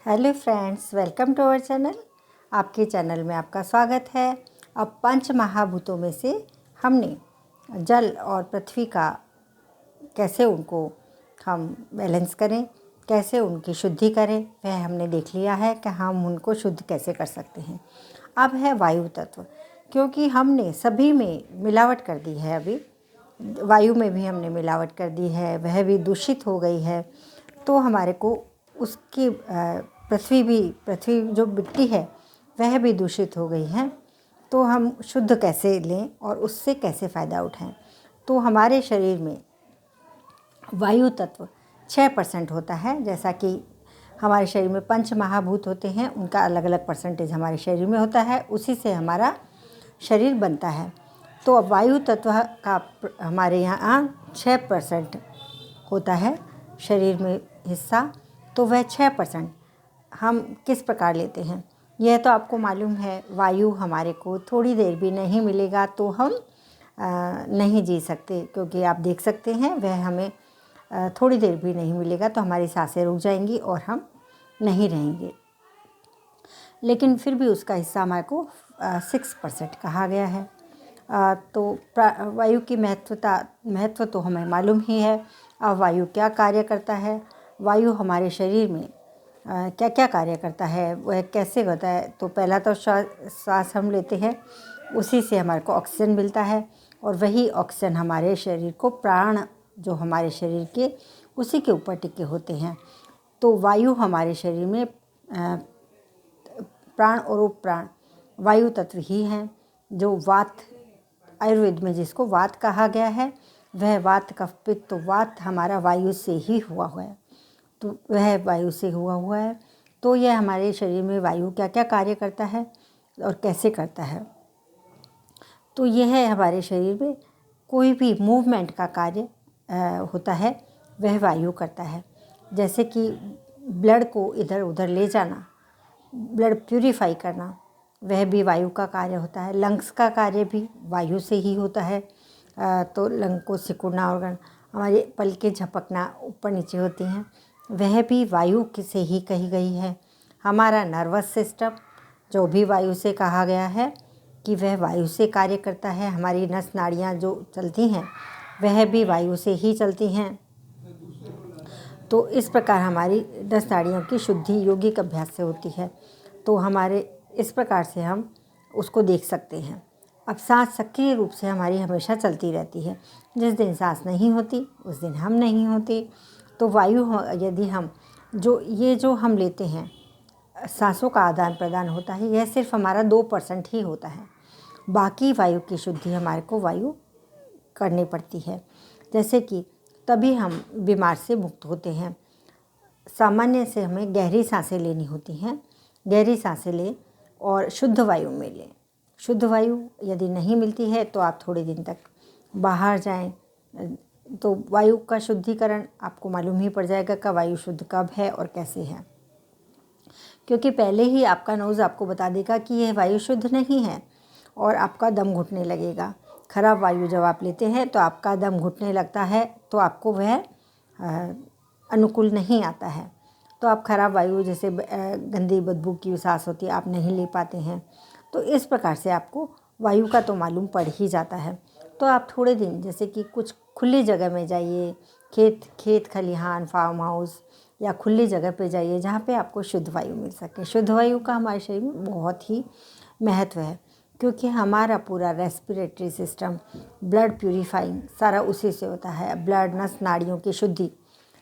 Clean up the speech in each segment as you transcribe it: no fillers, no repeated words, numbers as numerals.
Hello friends, welcome to our channel. आपके channel में आपका स्वागत है। अब पंच महाभूतों में से हमने जल और पृथ्वी का कैसे उनको हम बैलेंस करें, कैसे उनकी शुद्धि करें, वह हमने देख लिया है कि हम उनको शुद्ध कैसे कर सकते हैं। अब है वायु तत्व, क्योंकि हमने सभी में मिलावट कर दी है। अभी वायु में भी हमने मिलावट कर दी है, वह भी दूषित हो गई है। तो हमारे को उसकी पृथ्वी जो मिट्टी है वह भी दूषित हो गई है। तो हम शुद्ध कैसे लें और उससे कैसे फ़ायदा उठाएं। तो हमारे शरीर में वायु तत्व 6% होता है। जैसा कि हमारे शरीर में पंच महाभूत होते हैं, उनका अलग अलग परसेंटेज हमारे शरीर में होता है, उसी से हमारा शरीर बनता है। तो अब वायु तत्व का हमारे यहाँ 6% होता है शरीर में हिस्सा। तो वह 6% हम किस प्रकार लेते हैं यह तो आपको मालूम है। वायु हमारे को थोड़ी देर भी नहीं मिलेगा तो हम नहीं जी सकते, क्योंकि आप देख सकते हैं वह हमें थोड़ी देर भी नहीं मिलेगा तो हमारी सांसें रुक जाएंगी और हम नहीं रहेंगे। लेकिन फिर भी उसका हिस्सा हमारे को 6% कहा गया है। तो वायु की महत्व तो हमें मालूम ही है। अब वायु क्या कार्य करता है, वायु हमारे शरीर में क्या क्या कार्य करता है, वह कैसे होता है। तो पहला तो सांस हम लेते हैं, उसी से हमारे को ऑक्सीजन मिलता है, और वही ऑक्सीजन हमारे शरीर को प्राण जो हमारे शरीर के उसी के ऊपर टिके होते हैं। तो वायु हमारे शरीर में प्राण और उपप्राण वायु तत्व ही हैं। जो वात, आयुर्वेद में जिसको वात कहा गया है, वह वात कफ पित्त, तो वात हमारा वायु से ही हुआ है। तो वह वायु से हुआ है। तो यह हमारे शरीर में वायु क्या क्या कार्य करता है और कैसे करता है। तो यह हमारे शरीर में कोई भी मूवमेंट का कार्य होता है, वह वायु करता है। जैसे कि ब्लड को इधर उधर ले जाना, ब्लड प्यूरिफाई करना, वह भी वायु का कार्य होता है। लंग्स का कार्य भी वायु से ही होता है। तो लंग को सिकुड़ना, और हमारे पलकें झपकना ऊपर नीचे होती हैं, वह भी वायु से ही कही गई है। हमारा नर्वस सिस्टम जो भी वायु से कहा गया है कि वह वायु से कार्य करता है। हमारी नस नाड़ियाँ जो चलती हैं वह भी वायु से ही चलती हैं। तो इस प्रकार हमारी नस नाड़ियों की शुद्धि योगिक अभ्यास से होती है। तो हमारे इस प्रकार से हम उसको देख सकते हैं। अब सांस सक्रिय रूप से हमारी हमेशा चलती रहती है। जिस दिन सांस नहीं होती उस दिन हम नहीं होते। तो वायु यदि हम जो हम लेते हैं, सांसों का आदान प्रदान होता है, यह सिर्फ हमारा 2% ही होता है। बाकी वायु की शुद्धि हमारे को वायु करनी पड़ती है। जैसे कि तभी हम बीमार से मुक्त होते हैं। सामान्य से हमें गहरी सांसें लेनी होती हैं। गहरी सांसें लें और शुद्ध वायु में लें। शुद्ध वायु यदि नहीं मिलती है तो आप थोड़े दिन तक बाहर जाएं। तो वायु का शुद्धिकरण आपको मालूम ही पड़ जाएगा कि वायु शुद्ध कब है और कैसे है, क्योंकि पहले ही आपका नोज़ आपको बता देगा कि यह वायु शुद्ध नहीं है और आपका दम घुटने लगेगा। खराब वायु जब आप लेते हैं तो आपका दम घुटने लगता है, तो आपको वह अनुकूल नहीं आता है। तो आप खराब वायु, जैसे गंदी बदबू की सांस होती है, आप नहीं ले पाते हैं। तो इस प्रकार से आपको वायु का तो मालूम पड़ ही जाता है। तो आप थोड़े दिन, जैसे कि कुछ खुली जगह में जाइए, खेत खलिहान, फार्म हाउस या खुली जगह पे जाइए जहाँ पे आपको शुद्ध वायु मिल सके। शुद्ध वायु का हमारे शरीर में बहुत ही महत्व है, क्योंकि हमारा पूरा रेस्पिरेटरी सिस्टम, ब्लड प्यूरिफाइंग सारा उसी से होता है। ब्लड, नस नाड़ियों की शुद्धि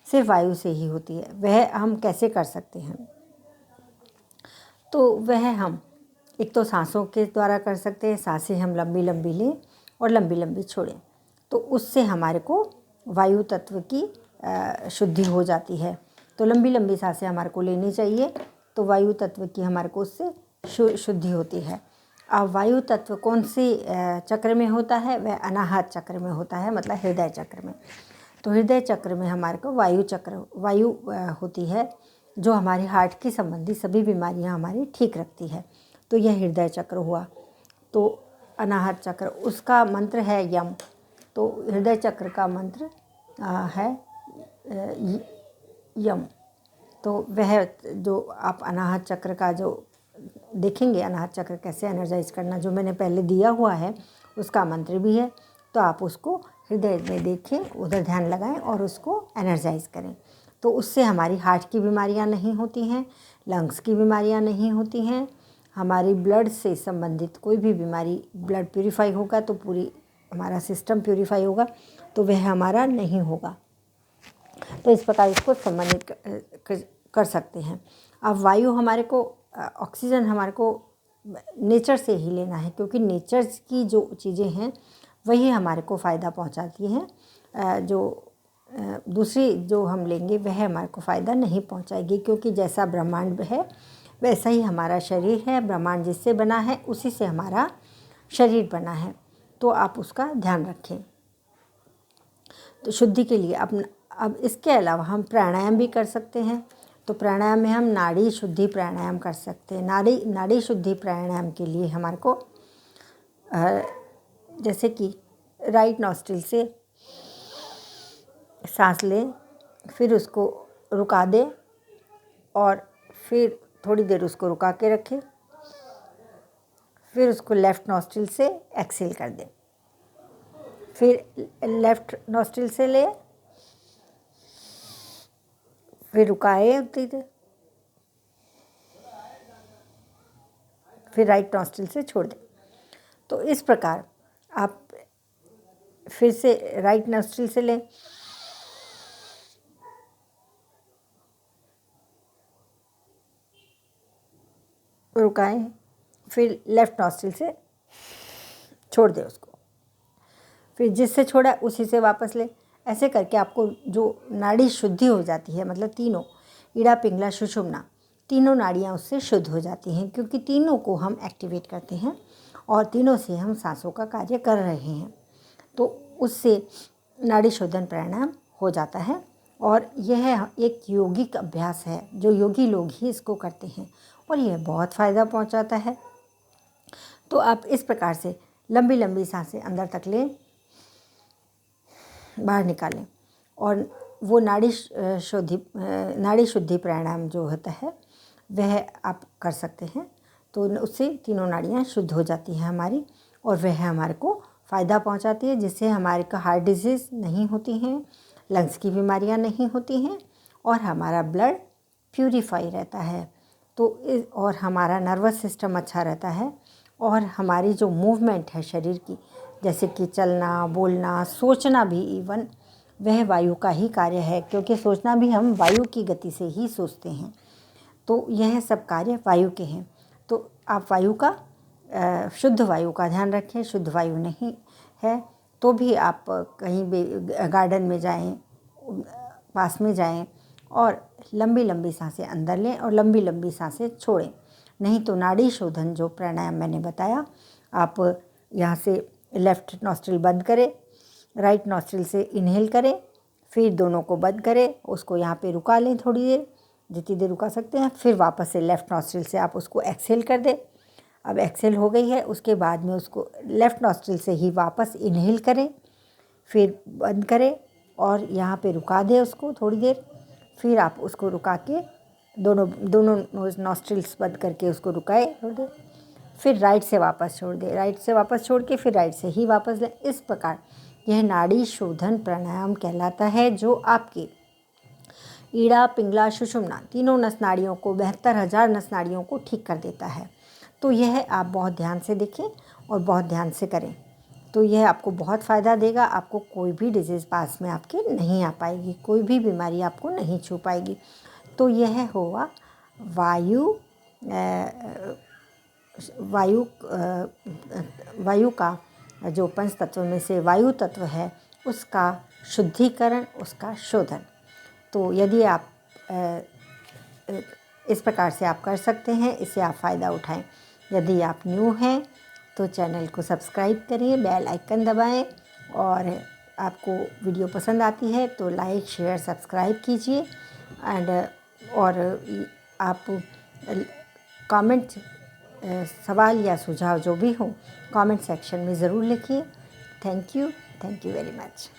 सिर्फ वायु से ही होती है। वह हम कैसे कर सकते हैं, तो वह हम एक तो सांसों के द्वारा कर सकते हैं। सांसें हम लंबी लंबी लें और लंबी लंबी छोड़ें, तो उससे हमारे को वायु तत्व की शुद्धि हो जाती है। तो लंबी लंबी सांसें हमारे को लेनी चाहिए, तो वायु तत्व की हमारे को उससे शुद्धि होती है। अब वायु तत्व कौन सी चक्र में होता है, वह अनाहत चक्र में होता है, मतलब हृदय चक्र में। तो हृदय चक्र में हमारे को वायु होती है, जो हमारी हार्ट की संबंधी सभी बीमारियां हमारी ठीक रखती है। तो यह हृदय चक्र हुआ। तो अनाहत चक्र, उसका मंत्र है यम। तो हृदय चक्र का मंत्र है यम। तो वह जो आप अनाहत चक्र का जो देखेंगे, अनाहत चक्र कैसे एनर्जाइज करना, जो मैंने पहले दिया हुआ है उसका मंत्र भी है, तो आप उसको हृदय में देखें, उधर ध्यान लगाएं और उसको एनर्जाइज करें। तो उससे हमारी हार्ट की बीमारियां नहीं होती हैं, लंग्स की बीमारियां नहीं होती हैं, हमारी ब्लड से संबंधित कोई भी बीमारी, ब्लड प्यूरिफाई होगा तो पूरी हमारा सिस्टम प्यूरिफाई होगा, तो वह हमारा नहीं होगा। तो इस प्रकार इसको संबंधित कर सकते हैं। अब वायु हमारे को, ऑक्सीजन हमारे को नेचर से ही लेना है, क्योंकि नेचर की जो चीज़ें हैं वही हमारे को फ़ायदा पहुंचाती हैं। जो दूसरी जो हम लेंगे वह हमारे को फ़ायदा नहीं पहुंचाएगी, क्योंकि जैसा ब्रह्मांड है वैसा ही हमारा शरीर है। ब्रह्मांड जिससे बना है उसी से हमारा शरीर बना है, तो आप उसका ध्यान रखें। तो शुद्धि के लिए अब इसके अलावा हम प्राणायाम भी कर सकते हैं। तो प्राणायाम में हम नाड़ी शुद्धि प्राणायाम कर सकते हैं। नाड़ी शुद्धि प्राणायाम के लिए हमारे को जैसे कि राइट नॉस्ट्रिल से सांस लें, फिर उसको रुका दें और फिर थोड़ी देर उसको रुका के रखें, फिर उसको लेफ़्ट नॉस्ट्रिल से एक्सेल कर दें, फिर लेफ़्ट नॉस्ट्रिल से ले, फिर रुकाए उतनी देर, फिर राइट नॉस्ट्रिल से छोड़ दें। तो इस प्रकार आप फिर से राइट नॉस्ट्रिल से लें, रुकाएं, फिर लेफ़्ट नॉस्ट्रिल से छोड़ दें उसको, फिर जिससे छोड़ा उसी से वापस ले। ऐसे करके आपको जो नाड़ी शुद्धि हो जाती है, मतलब तीनों ईड़ा पिंगला सुषुम्ना तीनों नाड़ियाँ उससे शुद्ध हो जाती हैं, क्योंकि तीनों को हम एक्टिवेट करते हैं और तीनों से हम सांसों का कार्य कर रहे हैं। तो उससे नाड़ी शोधन प्राणायाम हो जाता है और यह एक योगिक अभ्यास है, जो योगी लोग ही इसको करते हैं और यह बहुत फ़ायदा पहुंचाता है। तो आप इस प्रकार से लंबी लंबी सांसें अंदर तक लें, बाहर निकालें और वो नाड़ी शुद्धि प्राणायाम जो होता है वह आप कर सकते हैं। तो उससे तीनों नाड़ियाँ शुद्ध हो जाती हैं हमारी और वह हमारे को फ़ायदा पहुंचाती है, जिससे हमारे को हार्ट डिजीज़ नहीं होती हैं, लंग्स की बीमारियां नहीं होती हैं और हमारा ब्लड प्यूरिफाई रहता है। तो और हमारा नर्वस सिस्टम अच्छा रहता है और हमारी जो मूवमेंट है शरीर की, जैसे कि चलना, बोलना, सोचना भी इवन, वह वायु का ही कार्य है, क्योंकि सोचना भी हम वायु की गति से ही सोचते हैं। तो यह सब कार्य वायु के हैं। तो आप वायु का शुद्ध वायु का ध्यान रखें। शुद्ध वायु नहीं है तो भी आप कहीं भी गार्डन में जाएं, पास में जाएं और लंबी लंबी सांसें अंदर लें और लंबी लंबी सांसें छोड़ें। नहीं तो नाड़ी शोधन जो प्राणायाम मैंने बताया, आप यहाँ से लेफ़्ट नॉस्ट्रिल बंद करें, राइट नॉस्ट्रिल से इनहेल करें, फिर दोनों को बंद करें, उसको यहाँ पे रुका लें थोड़ी देर, जितनी देर रुका सकते हैं, फिर वापस से लेफ़्ट नॉस्ट्रिल से आप उसको एक्सेल कर दें। अब एक्सेल हो गई है, उसके बाद में उसको लेफ़्ट नॉस्ट्रिल से ही वापस इनहेल करें, फिर बंद करें और यहाँ पे रुका दें उसको थोड़ी देर, फिर आप उसको रुका के दोनों नॉस्ट्रिल्स बंद करके उसको रुकाए थोड़ी देर, फिर राइट से वापस छोड़ दें, राइट से वापस छोड़ के फिर राइट से ही वापस लें। इस प्रकार यह नाड़ी शोधन प्राणायाम कहलाता है, जो आपके ईड़ा पिंगला सुषुम्ना तीनों नस नाड़ियों को, 72,000 नस नाड़ियों को ठीक कर देता है। तो यह आप बहुत ध्यान से देखें और बहुत ध्यान से करें, तो यह आपको बहुत फ़ायदा देगा। आपको कोई भी डिजीज़ पास में आपके नहीं आ पाएगी, कोई भी बीमारी आपको नहीं छू पाएगी। तो यह हुआ वायु का जो पंच तत्व में से वायु तत्व है उसका शुद्धिकरण, उसका शोधन। तो यदि आप इस प्रकार से आप कर सकते हैं, इससे आप फ़ायदा उठाएं। यदि आप न्यू हैं तो चैनल को सब्सक्राइब करिए, बेल आइकन दबाएं और आपको वीडियो पसंद आती है तो लाइक, शेयर, सब्सक्राइब कीजिए। और आप कमेंट, सवाल या सुझाव जो भी हो कमेंट सेक्शन में ज़रूर लिखिए। Thank you very much.